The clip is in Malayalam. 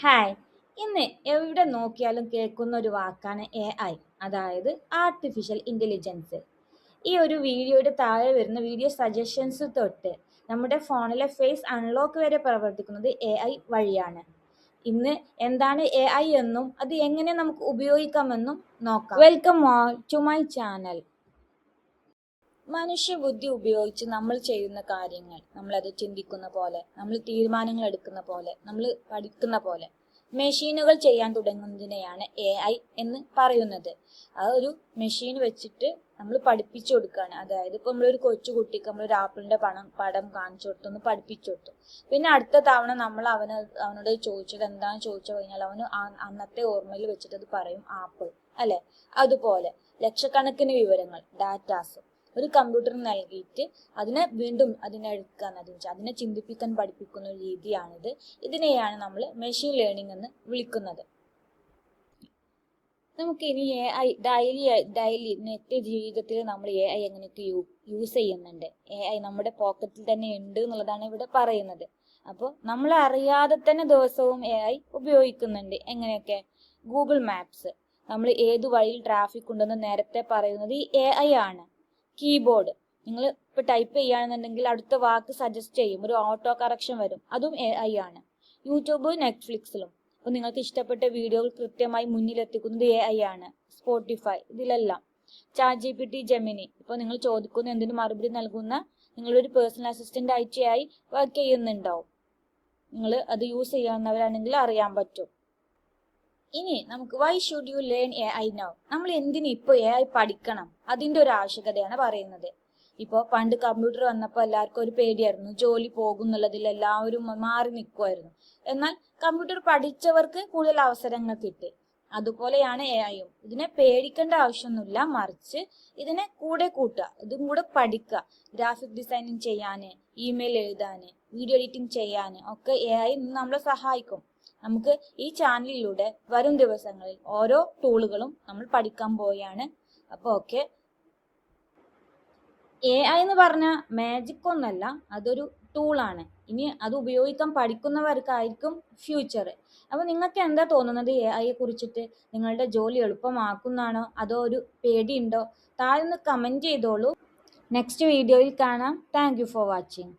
ഹായ്. ഇന്ന് എവിടെ നോക്കിയാലും കേൾക്കുന്ന ഒരു വാക്കാണ് AI, അതായത് ആർട്ടിഫിഷ്യൽ ഇൻ്റലിജൻസ്. ഈ ഒരു വീഡിയോയുടെ താഴെ വരുന്ന വീഡിയോ സജഷൻസ് തൊട്ട് നമ്മുടെ ഫോണിലെ ഫേസ് അൺലോക്ക് വരെ പ്രവർത്തിക്കുന്നത് AI വഴിയാണ്. ഇന്ന് എന്താണ് AI എന്നും അത് എങ്ങനെ നമുക്ക് ഉപയോഗിക്കാമെന്നും നോക്കാം. Welcome all to my channel. മനുഷ്യബുദ്ധി ഉപയോഗിച്ച് നമ്മൾ ചെയ്യുന്ന കാര്യങ്ങൾ, നമ്മളത് ചിന്തിക്കുന്ന പോലെ, നമ്മൾ തീരുമാനങ്ങൾ എടുക്കുന്ന പോലെ, നമ്മൾ പഠിക്കുന്ന പോലെ മെഷീനുകൾ ചെയ്യാൻ തുടങ്ങുന്നതിനെയാണ് AI എന്ന് പറയുന്നത്. ആ ഒരു മെഷീൻ വെച്ചിട്ട് നമ്മൾ പഠിപ്പിച്ചു കൊടുക്കുകയാണ്. അതായത് ഇപ്പൊ നമ്മളൊരു കൊച്ചുകുട്ടിക്ക് നമ്മളൊരു ആപ്പിളിന്റെ പടം കാണിച്ചു കൊടുത്തു, ഒന്ന് പഠിപ്പിച്ചു കൊടുത്തു. പിന്നെ അടുത്ത തവണ നമ്മൾ അവനോട് ചോദിച്ചത് എന്താണെന്ന് ചോദിച്ചു കഴിഞ്ഞാൽ അവന് അന്നത്തെ ഓർമ്മയിൽ വെച്ചിട്ട് അത് പറയും ആപ്പിൾ, അല്ലെ? അതുപോലെ ലക്ഷക്കണക്കിന് വിവരങ്ങൾ, ഡാറ്റാസ് ഒരു കമ്പ്യൂട്ടറിന് നൽകിയിട്ട് അതിനെ വീണ്ടും അതിനെടുക്കാൻ, അതിനെ ചിന്തിപ്പിക്കാൻ പഠിപ്പിക്കുന്ന ഒരു രീതിയാണിത്. ഇതിനെയാണ് നമ്മൾ മെഷീൻ ലേണിംഗ് എന്ന് വിളിക്കുന്നത്. നമുക്ക് ഇനി AI ഡെയിലി നിത്യ ജീവിതത്തിൽ നമ്മൾ AI എങ്ങനെയൊക്കെ യൂസ് ചെയ്യുന്നുണ്ട്, AI നമ്മുടെ പോക്കറ്റിൽ തന്നെ ഉണ്ട് എന്നുള്ളതാണ് ഇവിടെ പറയുന്നത്. അപ്പോൾ നമ്മൾ അറിയാതെ തന്നെ ദിവസവും AI ഉപയോഗിക്കുന്നുണ്ട്. എങ്ങനെയൊക്കെ? ഗൂഗിൾ മാപ്സ്, നമ്മൾ ഏത് വഴിയിൽ ട്രാഫിക് ഉണ്ടെന്ന് നേരത്തെ പറയുന്നത് ഈ AI ആണ്. കീബോർഡ്, നിങ്ങൾ ഇപ്പോൾ ടൈപ്പ് ചെയ്യുകയാണെന്നുണ്ടെങ്കിൽ അടുത്ത വാക്ക് സജസ്റ്റ് ചെയ്യും, ഒരു ഓട്ടോ കറക്ഷൻ വരും, അതും AI ആണ്. യൂട്യൂബ്, നെറ്റ്ഫ്ലിക്സിലും അപ്പോൾ നിങ്ങൾക്ക് ഇഷ്ടപ്പെട്ട വീഡിയോകൾ കൃത്യമായി മുന്നിലെത്തിക്കുന്നത് AI ആണ്. സ്പോട്ടിഫൈ, ഇതിലെല്ലാം. ChatGPT, ജെമിനി, ഇപ്പോൾ നിങ്ങൾ ചോദിക്കുന്ന എന്തിനു മറുപടി നൽകുന്ന നിങ്ങളൊരു പേഴ്സണൽ അസിസ്റ്റന്റ് ആയി വർക്ക് ചെയ്യുന്നുണ്ടാവും. നിങ്ങൾ അത് യൂസ് ചെയ്യാവുന്നവരാണെങ്കിൽ അറിയാൻ പറ്റും. ഇനി നമുക്ക് why should you learn AI now, നമ്മൾ എന്തിനു ഇപ്പോൾ AI പഠിക്കണം, അതിൻ്റെ ഒരു ആവശ്യകതയാണ് പറയുന്നത്. ഇപ്പോൾ പണ്ട് കമ്പ്യൂട്ടർ വന്നപ്പോൾ എല്ലാവർക്കും ഒരു പേടിയായിരുന്നു, ജോലി പോകും എന്നുള്ളതിൽ എല്ലാവരും മാറി നിൽക്കുമായിരുന്നു. എന്നാൽ കമ്പ്യൂട്ടർ പഠിച്ചവർക്ക് കൂടുതൽ അവസരങ്ങൾ കിട്ടി. അതുപോലെയാണ് AIയും. ഇതിനെ പേടിക്കേണ്ട ആവശ്യമൊന്നുമില്ല, മറിച്ച് ഇതിനെ കൂടെ കൂട്ടുക, ഇതും കൂടെ പഠിക്കുക. ഗ്രാഫിക് ഡിസൈനിങ് ചെയ്യാൻ, ഇമെയിൽ എഴുതാൻ, വീഡിയോ എഡിറ്റിംഗ് ചെയ്യാൻ ഒക്കെ AI നമ്മളെ സഹായിക്കും. നമുക്ക് ഈ ചാനലിലൂടെ വരും ദിവസങ്ങളിൽ ഓരോ ടൂളുകളും നമ്മൾ പഠിക്കാൻ പോവുകയാണ്. അപ്പോൾ ഓക്കെ, AI എന്ന് പറഞ്ഞാൽ മാജിക് ഒന്നല്ല, അതൊരു ടൂളാണ്. ഇനി അത് ഉപയോഗിക്കാൻ പഠിക്കുന്നവർക്കായിരിക്കും ഫ്യൂച്ചർ. അപ്പോൾ നിങ്ങൾക്ക് എന്താ തോന്നുന്നത് AIയെ കുറിച്ചിട്ട്? നിങ്ങളുടെ ജോലി എളുപ്പമാക്കുന്നാണോ അതോ ഒരു പേടിയുണ്ടോ? താഴെ ഒന്ന് കമൻറ്റ് ചെയ്തോളൂ. നെക്സ്റ്റ് വീഡിയോയിൽ കാണാം. Thank you for watching.